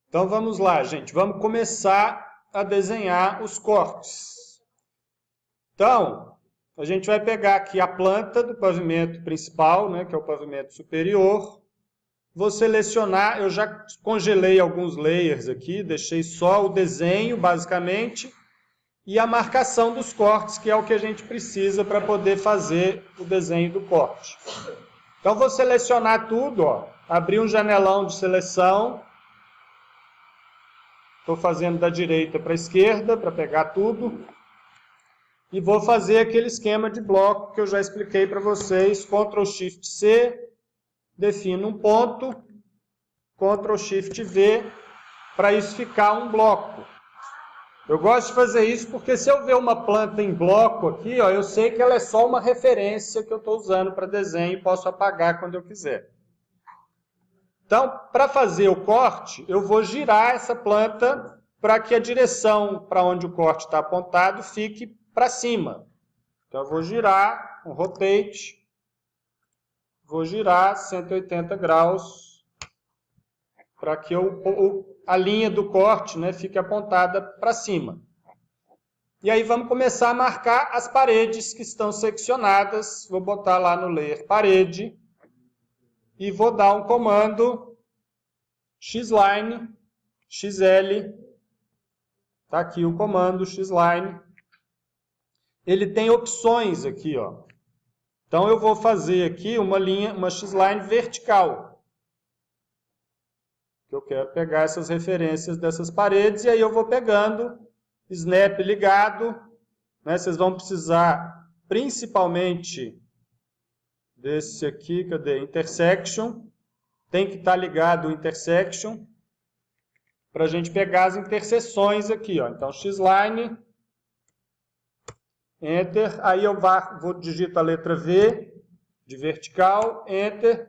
Então vamos lá, gente. Vamos começar a desenhar os cortes. Então, a gente vai pegar aqui a planta do pavimento principal, né, que é o pavimento superior. Vou selecionar, eu já congelei alguns layers aqui, deixei só o desenho, basicamente, e a marcação dos cortes, que é o que a gente precisa para poder fazer o desenho do corte. Então, vou selecionar tudo, ó, abrir um janelão de seleção. Estou fazendo da direita para a esquerda, para pegar tudo. E vou fazer aquele esquema de bloco que eu já expliquei para vocês. Ctrl+Shift+C, defino um ponto. Ctrl+Shift+V, para isso ficar um bloco. Eu gosto de fazer isso porque se eu ver uma planta em bloco aqui, ó, eu sei que ela é só uma referência que eu estou usando para desenho e posso apagar quando eu quiser. Então, para fazer o corte, eu vou girar essa planta para que a direção para onde o corte está apontado fique para cima. Então, eu vou girar, um rotate, vou girar 180 graus para que a linha do corte, né, fique apontada para cima. E aí vamos começar a marcar as paredes que estão seccionadas. Vou botar lá no layer parede. E vou dar um comando xline, xl, está aqui o comando xline. Ele tem opções aqui, ó. Então eu vou fazer aqui uma xline vertical. Eu quero pegar essas referências dessas paredes e aí eu vou pegando, snap ligado, né? Vocês vão precisar principalmente desse aqui, cadê? Intersection. Tem que estar ligado o intersection para a gente pegar as interseções aqui, ó. Então, xline, enter, aí eu vou digitar a letra V de vertical, enter,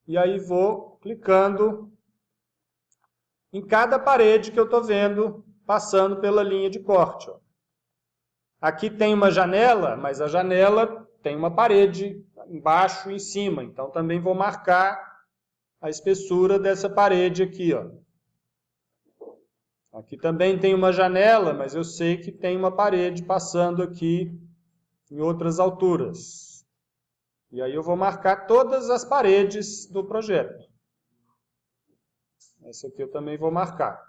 e aí vou clicando em cada parede que eu estou vendo passando pela linha de corte, ó. Aqui tem uma janela, mas a janela tem uma parede embaixo e em cima. Então, também vou marcar a espessura dessa parede aqui, ó. Aqui também tem uma janela, mas eu sei que tem uma parede passando aqui em outras alturas. E aí eu vou marcar todas as paredes do projeto. Essa aqui eu também vou marcar.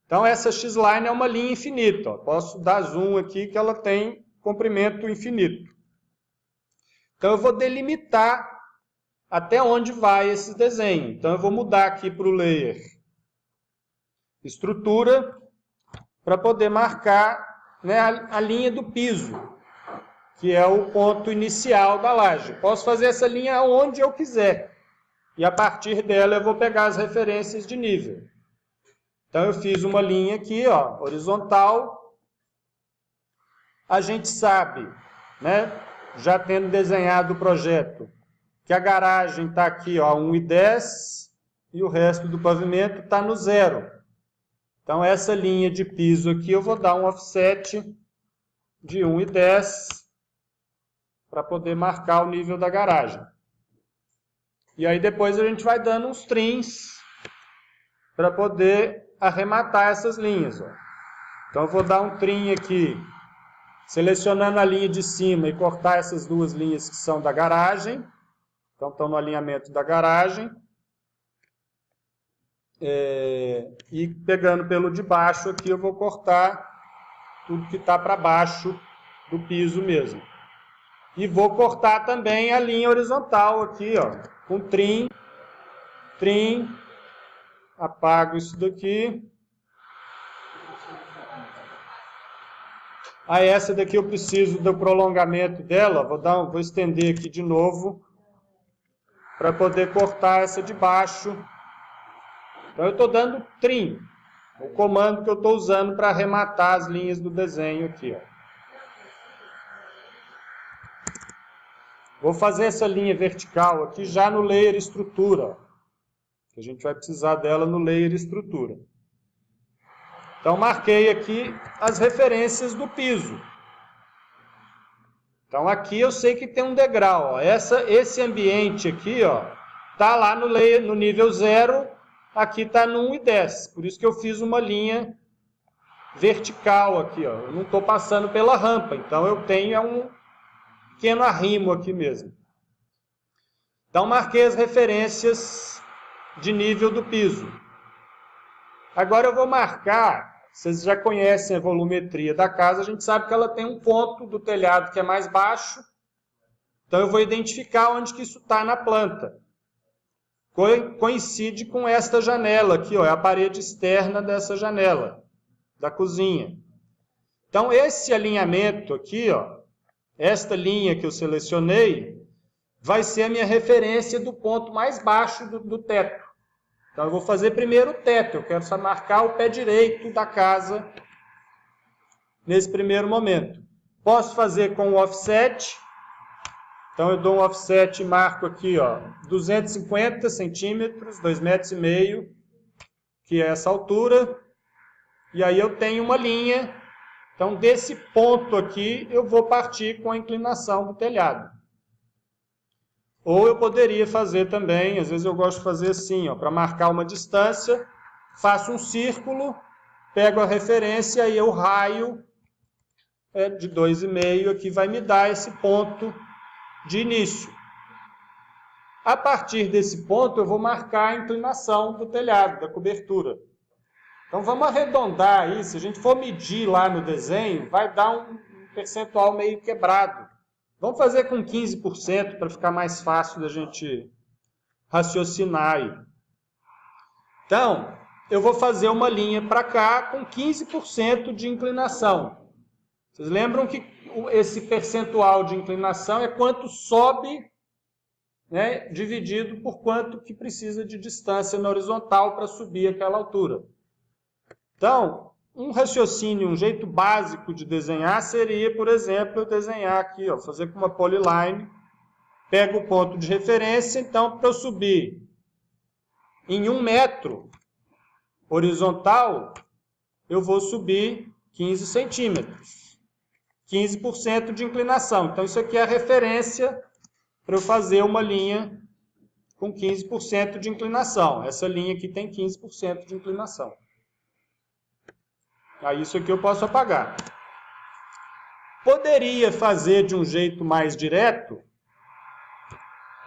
Então, essa xline é uma linha infinita, ó. Posso dar zoom aqui que ela tem comprimento infinito. Então, eu vou delimitar até onde vai esse desenho. Então, eu vou mudar aqui para o layer estrutura, para poder marcar, né, a linha do piso, que é o ponto inicial da laje. Posso fazer essa linha onde eu quiser. E a partir dela eu vou pegar as referências de nível. Então, eu fiz uma linha aqui, ó, horizontal. A gente sabe, né, já tendo desenhado o projeto, que a garagem está aqui, ó, 1,10 e o resto do pavimento está no 0. Então, essa linha de piso aqui eu vou dar um offset de 1,10 para poder marcar o nível da garagem. E aí depois a gente vai dando uns trims para poder arrematar essas linhas, ó. Então, eu vou dar um trim aqui, selecionando a linha de cima e cortar essas duas linhas que são da garagem. Então, estão no alinhamento da garagem. E pegando pelo de baixo aqui, eu vou cortar tudo que está para baixo do piso mesmo. E vou cortar também a linha horizontal aqui, ó, com trim, apago isso daqui. Aí essa daqui eu preciso do prolongamento dela, vou estender aqui de novo, para poder cortar essa de baixo. Então, eu estou dando trim, o comando que eu estou usando para arrematar as linhas do desenho aqui, ó. Vou fazer essa linha vertical aqui já no layer estrutura, que a gente vai precisar dela no layer estrutura. Então, marquei aqui as referências do piso. Então, aqui eu sei que tem um degrau, ó. Esse ambiente aqui, ó, tá lá no nível 0, aqui está no 1,10. Por isso que eu fiz uma linha vertical aqui, ó. Eu não estou passando pela rampa, então eu tenho um pequeno arrimo aqui mesmo. Então, marquei as referências de nível do piso. Agora eu vou marcar, vocês já conhecem a volumetria da casa, a gente sabe que ela tem um ponto do telhado que é mais baixo, então eu vou identificar onde que isso está na planta. Coincide com esta janela aqui, ó, é a parede externa dessa janela, da cozinha. Então, esse alinhamento aqui, ó, esta linha que eu selecionei, vai ser a minha referência do ponto mais baixo do teto. Então, eu vou fazer primeiro o teto, eu quero só marcar o pé direito da casa nesse primeiro momento. Posso fazer com o offset, então eu dou um offset e marco aqui, ó, 250 centímetros, 2,5 metros, que é essa altura, e aí eu tenho uma linha, então desse ponto aqui eu vou partir com a inclinação do telhado. Ou eu poderia fazer também, às vezes eu gosto de fazer assim, ó, para marcar uma distância, faço um círculo, pego a referência e o raio de 2,5 aqui vai me dar esse ponto de início. A partir desse ponto eu vou marcar a inclinação do telhado, da cobertura. Então vamos arredondar aí, se a gente for medir lá no desenho, vai dar um percentual meio quebrado. Vamos fazer com 15% para ficar mais fácil da gente raciocinar aí. Então, eu vou fazer uma linha para cá com 15% de inclinação. Vocês lembram que esse percentual de inclinação é quanto sobe, né, dividido por quanto que precisa de distância na horizontal para subir aquela altura. Então, um raciocínio, um jeito básico de desenhar seria, por exemplo, eu desenhar aqui, ó, fazer com uma polyline, pego o ponto de referência, então, para eu subir em 1 metro horizontal, eu vou subir 15 centímetros. 15% de inclinação. Então, isso aqui é a referência para eu fazer uma linha com 15% de inclinação. Essa linha aqui tem 15% de inclinação. Aí isso aqui eu posso apagar. Poderia fazer de um jeito mais direto,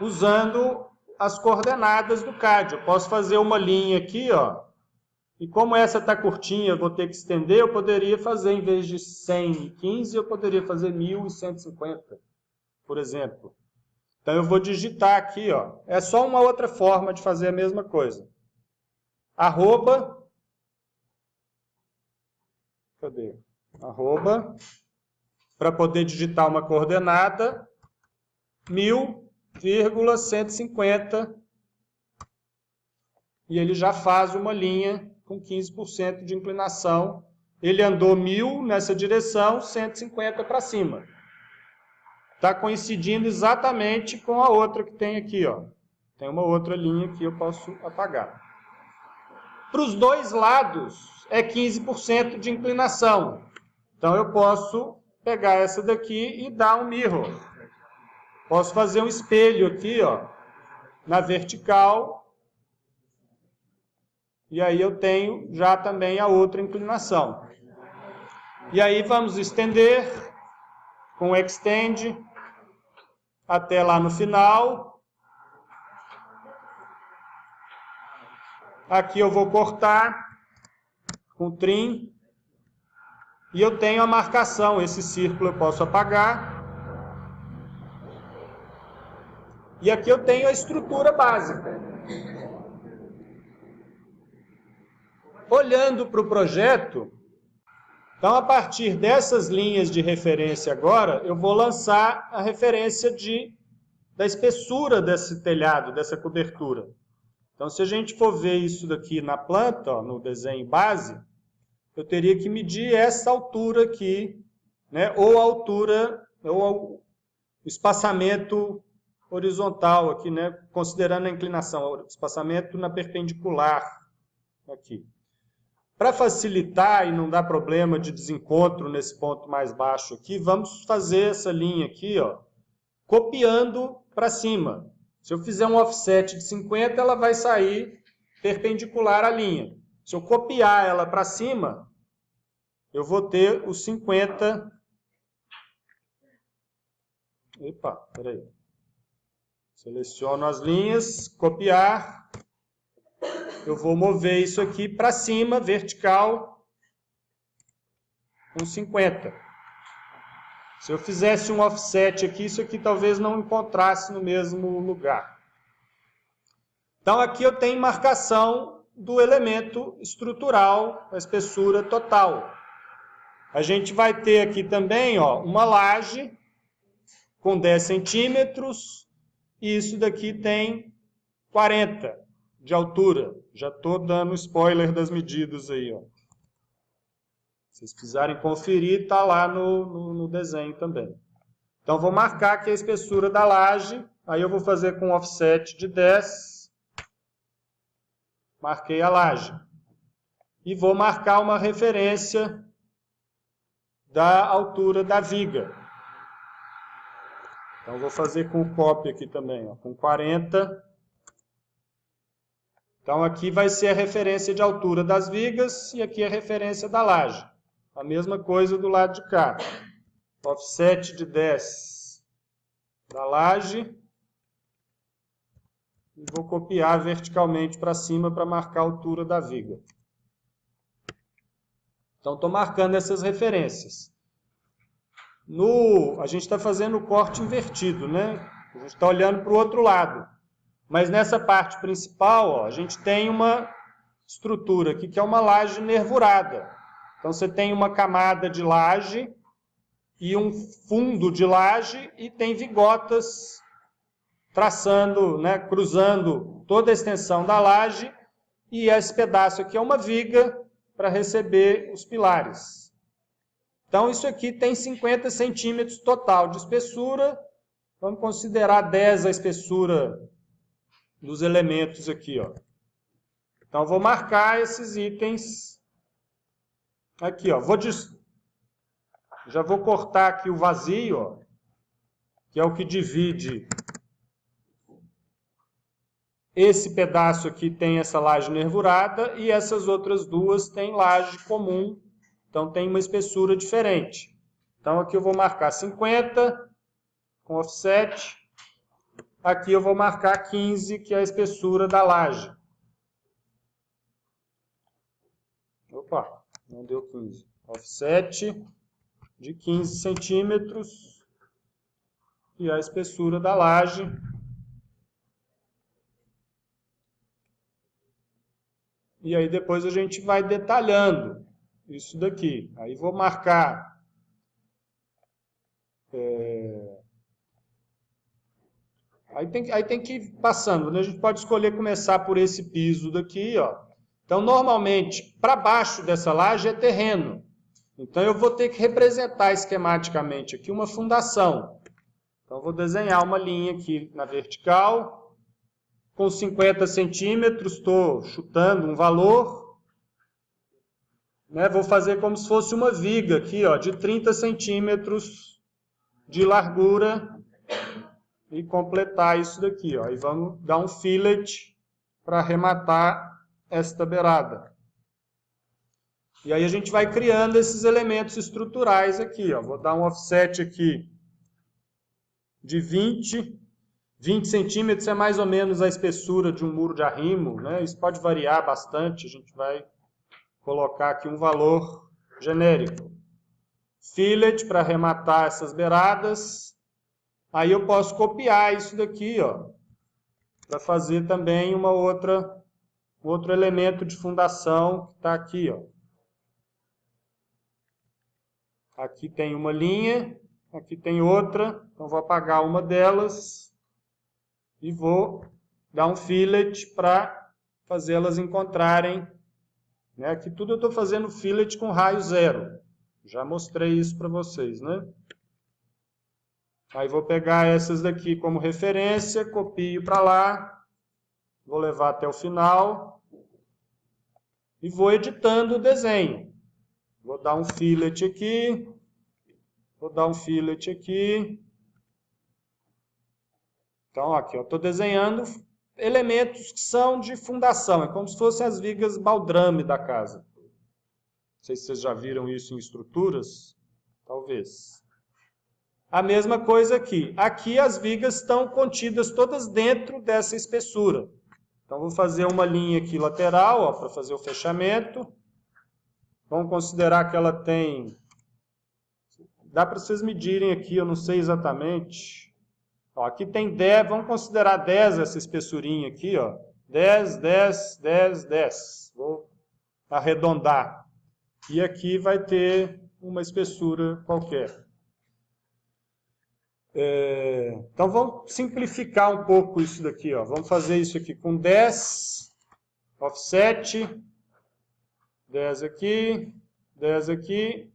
usando as coordenadas do CAD. Eu posso fazer uma linha aqui, ó, e como essa está curtinha, eu vou ter que estender, eu poderia fazer, em vez de 115, eu poderia fazer 1.150, por exemplo. Então eu vou digitar aqui, ó, é só uma outra forma de fazer a mesma coisa. Arroba, cadê? Arroba, para poder digitar uma coordenada, 1.150, e ele já faz uma linha com 15% de inclinação. Ele andou 1.000 nessa direção, 150 para cima. Está coincidindo exatamente com a outra que tem aqui, ó. Tem uma outra linha que eu posso apagar. Para os dois lados, é 15% de inclinação. Então, eu posso pegar essa daqui e dar um mirror. Posso fazer um espelho aqui, ó, na vertical. E aí eu tenho já também a outra inclinação. E aí vamos estender com o Extend até lá no final. Aqui eu vou cortar com Trim. E eu tenho a marcação, esse círculo eu posso apagar. E aqui eu tenho a estrutura básica. Olhando para o projeto, então a partir dessas linhas de referência agora, eu vou lançar a referência da espessura desse telhado, dessa cobertura. Então se a gente for ver isso daqui na planta, ó, no desenho base, eu teria que medir essa altura aqui, né, ou a altura, ou o espaçamento horizontal aqui, né, considerando a inclinação, o espaçamento na perpendicular aqui. Para facilitar e não dar problema de desencontro nesse ponto mais baixo aqui, vamos fazer essa linha aqui, ó, copiando para cima. Se eu fizer um offset de 50, ela vai sair perpendicular à linha. Se eu copiar ela para cima, eu vou ter os 50... Epa, peraí. Seleciono as linhas, copiar. Eu vou mover isso aqui para cima, vertical, com 50. Se eu fizesse um offset aqui, isso aqui talvez não encontrasse no mesmo lugar. Então aqui eu tenho marcação do elemento estrutural, a espessura total. A gente vai ter aqui também, ó, uma laje com 10 centímetros, e isso daqui tem 40 de altura. Já estou dando spoiler das medidas aí, ó. Se vocês precisarem conferir, está lá no desenho também. Então, vou marcar aqui a espessura da laje, aí eu vou fazer com offset de 10. Marquei a laje. E vou marcar uma referência da altura da viga. Então, vou fazer com copy aqui também, ó, com 40. Então, aqui vai ser a referência de altura das vigas e aqui a referência da laje. A mesma coisa do lado de cá. Offset de 10 da laje. E vou copiar verticalmente para cima para marcar a altura da viga. Então, estou marcando essas referências. A gente está fazendo o corte invertido, né? A gente está olhando para o outro lado. Mas nessa parte principal, ó, a gente tem uma estrutura aqui que é uma laje nervurada. Então você tem uma camada de laje e um fundo de laje e tem vigotas traçando, né, cruzando toda a extensão da laje, e esse pedaço aqui é uma viga para receber os pilares. Então isso aqui tem 50 centímetros total de espessura. Vamos considerar 10 a espessura dos elementos aqui, ó. Então eu vou marcar esses itens aqui, ó. Já vou cortar aqui o vazio, ó, que é o que divide. Esse pedaço aqui tem essa laje nervurada e essas outras duas têm laje comum, então tem uma espessura diferente. Então aqui eu vou marcar 50 com offset. Aqui eu vou marcar 15, que é a espessura da laje. Opa, não deu 15. Offset de 15 centímetros e a espessura da laje. E aí depois a gente vai detalhando isso daqui. Aí vou marcar... Aí tem que ir passando, né? A gente pode escolher começar por esse piso daqui, ó. Então, normalmente, para baixo dessa laje é terreno. Então, eu vou ter que representar esquematicamente aqui uma fundação. Então, eu vou desenhar uma linha aqui na vertical, com 50 centímetros, estou chutando um valor. Né? Vou fazer como se fosse uma viga aqui, ó, de 30 centímetros de largura. E completar isso daqui, ó. E vamos dar um fillet para arrematar esta beirada. E aí a gente vai criando esses elementos estruturais aqui, ó. Vou dar um offset aqui de 20. 20 centímetros é mais ou menos a espessura de um muro de arrimo, né? Isso pode variar bastante, a gente vai colocar aqui um valor genérico. Fillet para arrematar essas beiradas. Aí eu posso copiar isso daqui, ó, para fazer também um outro elemento de fundação que está aqui, ó. Aqui tem uma linha, aqui tem outra, então vou apagar uma delas e vou dar um fillet para fazer elas encontrarem, né? Aqui tudo eu estou fazendo fillet com raio 0. Já mostrei isso para vocês, né? Aí vou pegar essas daqui como referência, copio para lá, vou levar até o final e vou editando o desenho. Vou dar um fillet aqui, vou dar um fillet aqui. Então, aqui eu estou desenhando elementos que são de fundação, é como se fossem as vigas baldrame da casa. Não sei se vocês já viram isso em estruturas, talvez. A mesma coisa aqui. Aqui as vigas estão contidas todas dentro dessa espessura. Então, vou fazer uma linha aqui lateral, para fazer o fechamento. Vamos considerar que ela tem... Dá para vocês medirem aqui, eu não sei exatamente. Ó, aqui tem 10, vamos considerar 10 essa espessurinha aqui, ó. 10, 10, 10, 10. Vou arredondar. E aqui vai ter uma espessura qualquer. Então, vamos simplificar um pouco isso daqui, ó. Vamos fazer isso aqui com 10, offset, 10 aqui, 10 aqui,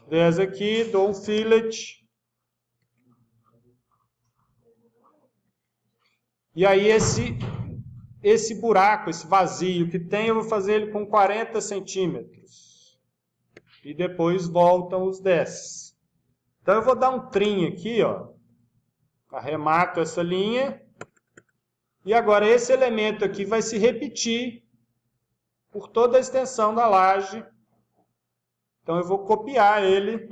10 aqui, dou um fillet. E aí esse buraco, esse vazio que tem, eu vou fazer ele com 40 centímetros. E depois voltam os 10. Então, eu vou dar um trim aqui, ó. Arremato essa linha. E agora, esse elemento aqui vai se repetir por toda a extensão da laje. Então, eu vou copiar ele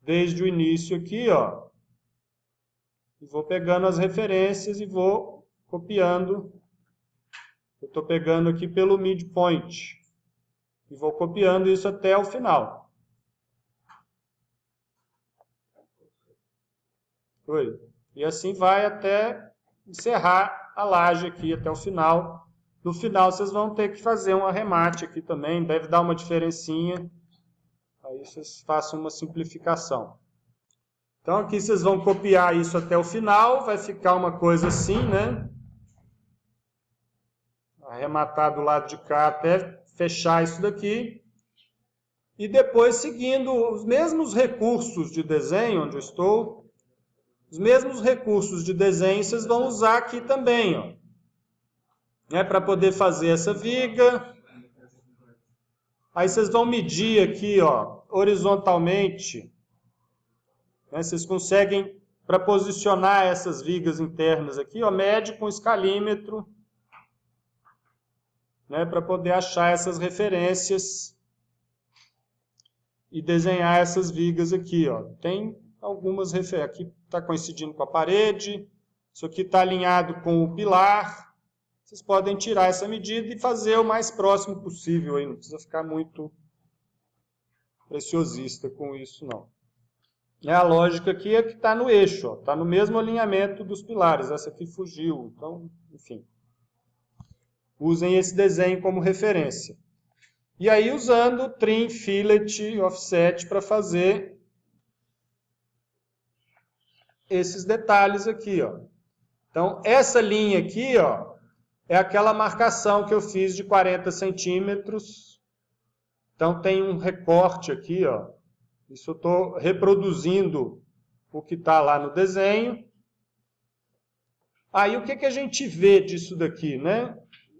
desde o início aqui, ó. E vou pegando as referências e vou copiando. Eu estou pegando aqui pelo midpoint. E vou copiando isso até o final. E assim vai até encerrar a laje aqui até o final. No final vocês vão ter que fazer um arremate aqui também, deve dar uma diferencinha. Aí vocês façam uma simplificação. Então aqui vocês vão copiar isso até o final, vai ficar uma coisa assim, né? Arrematar do lado de cá até fechar isso daqui. E depois, seguindo os mesmos recursos de desenho, onde eu estou, os mesmos recursos de desenho vocês vão usar aqui também, ó. Para poder fazer essa viga. Aí vocês vão medir aqui, ó, horizontalmente. Vocês conseguem, para posicionar essas vigas internas aqui, ó, mede com escalímetro, para poder achar essas referências e desenhar essas vigas aqui, ó. Tem algumas referências. Aqui está coincidindo com a parede, isso aqui está alinhado com o pilar. Vocês podem tirar essa medida e fazer o mais próximo possível, aí não precisa ficar muito preciosista com isso, não. A lógica aqui é que está no eixo, está no mesmo alinhamento dos pilares. Essa aqui fugiu, então, enfim. Usem esse desenho como referência. E aí, usando trim, fillet, offset para fazer esses detalhes aqui, ó. Então, essa linha aqui, ó, é aquela marcação que eu fiz de 40 centímetros. Então, tem um recorte aqui, ó. Isso eu estou reproduzindo o que está lá no desenho. Aí, o que a gente vê disso daqui, né?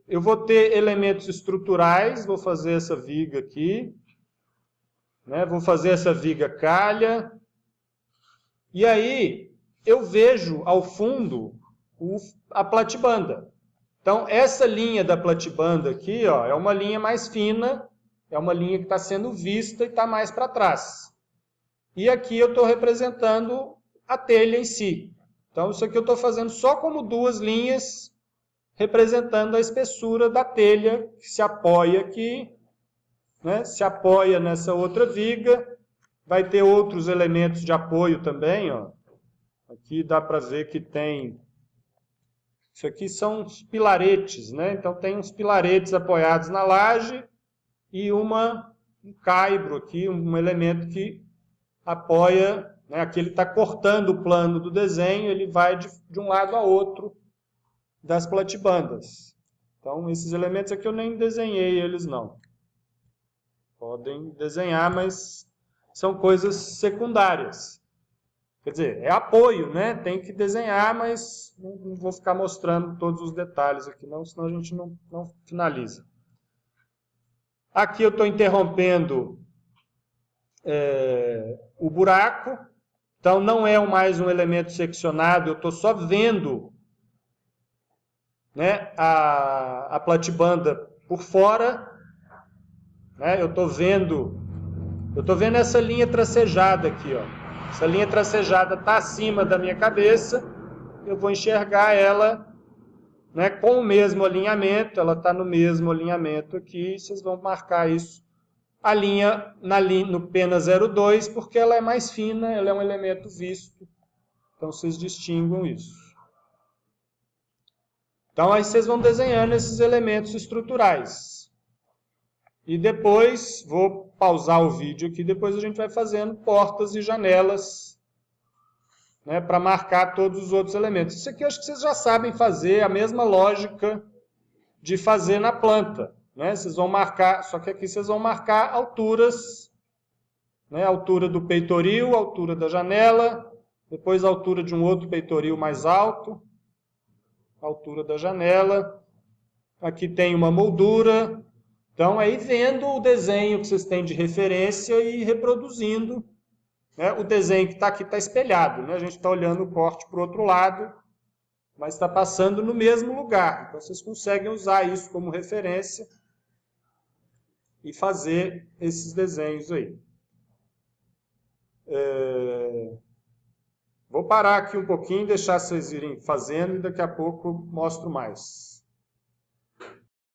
Eu vou ter elementos estruturais, vou fazer essa viga aqui, né? Vou fazer essa viga calha. E aí, eu vejo ao fundo a platibanda. Então, essa linha da platibanda aqui, ó, é uma linha mais fina, é uma linha que está sendo vista e está mais para trás. E aqui eu estou representando a telha em si. Então, isso aqui eu estou fazendo só como duas linhas, representando a espessura da telha, que se apoia aqui, né? Se apoia nessa outra viga. Vai ter outros elementos de apoio também, ó. Aqui dá para ver que tem... Isso aqui são os pilaretes, né? Então, tem uns pilaretes apoiados na laje e um caibro aqui, um elemento que apoia, né? Aqui ele está cortando o plano do desenho, ele vai de um lado a outro das platibandas. Então, esses elementos aqui eu nem desenhei eles, não. Podem desenhar, mas são coisas secundárias. Quer dizer, é apoio, né? Tem que desenhar, mas não vou ficar mostrando todos os detalhes aqui, não, senão a gente não finaliza. Aqui eu estou interrompendo o buraco. Então, não é mais um elemento seccionado, eu estou só vendo, né, a platibanda por fora, né, eu estou vendo essa linha tracejada aqui, ó. Essa linha tracejada está acima da minha cabeça, eu vou enxergar ela, né, com o mesmo alinhamento, ela está no mesmo alinhamento aqui, vocês vão marcar isso. A linha no pena 02, porque ela é mais fina, ela é um elemento visto. Então, vocês distinguam isso. Então, aí vocês vão desenhando esses elementos estruturais. E depois, vou pausar o vídeo aqui, depois a gente vai fazendo portas e janelas, né, para marcar todos os outros elementos. Isso aqui eu acho que vocês já sabem fazer, a mesma lógica de fazer na planta. Né? Vocês vão marcar, só que aqui vocês vão marcar alturas, né? Altura do peitoril, altura da janela, depois a altura de um outro peitoril mais alto, altura da janela. Aqui tem uma moldura. Então, aí vendo o desenho que vocês têm de referência e reproduzindo, né? O desenho que está aqui está espelhado, né? A gente está olhando o corte para o outro lado, mas está passando no mesmo lugar. Então, vocês conseguem usar isso como referência e fazer esses desenhos aí. Vou parar aqui um pouquinho, deixar vocês irem fazendo e daqui a pouco mostro mais.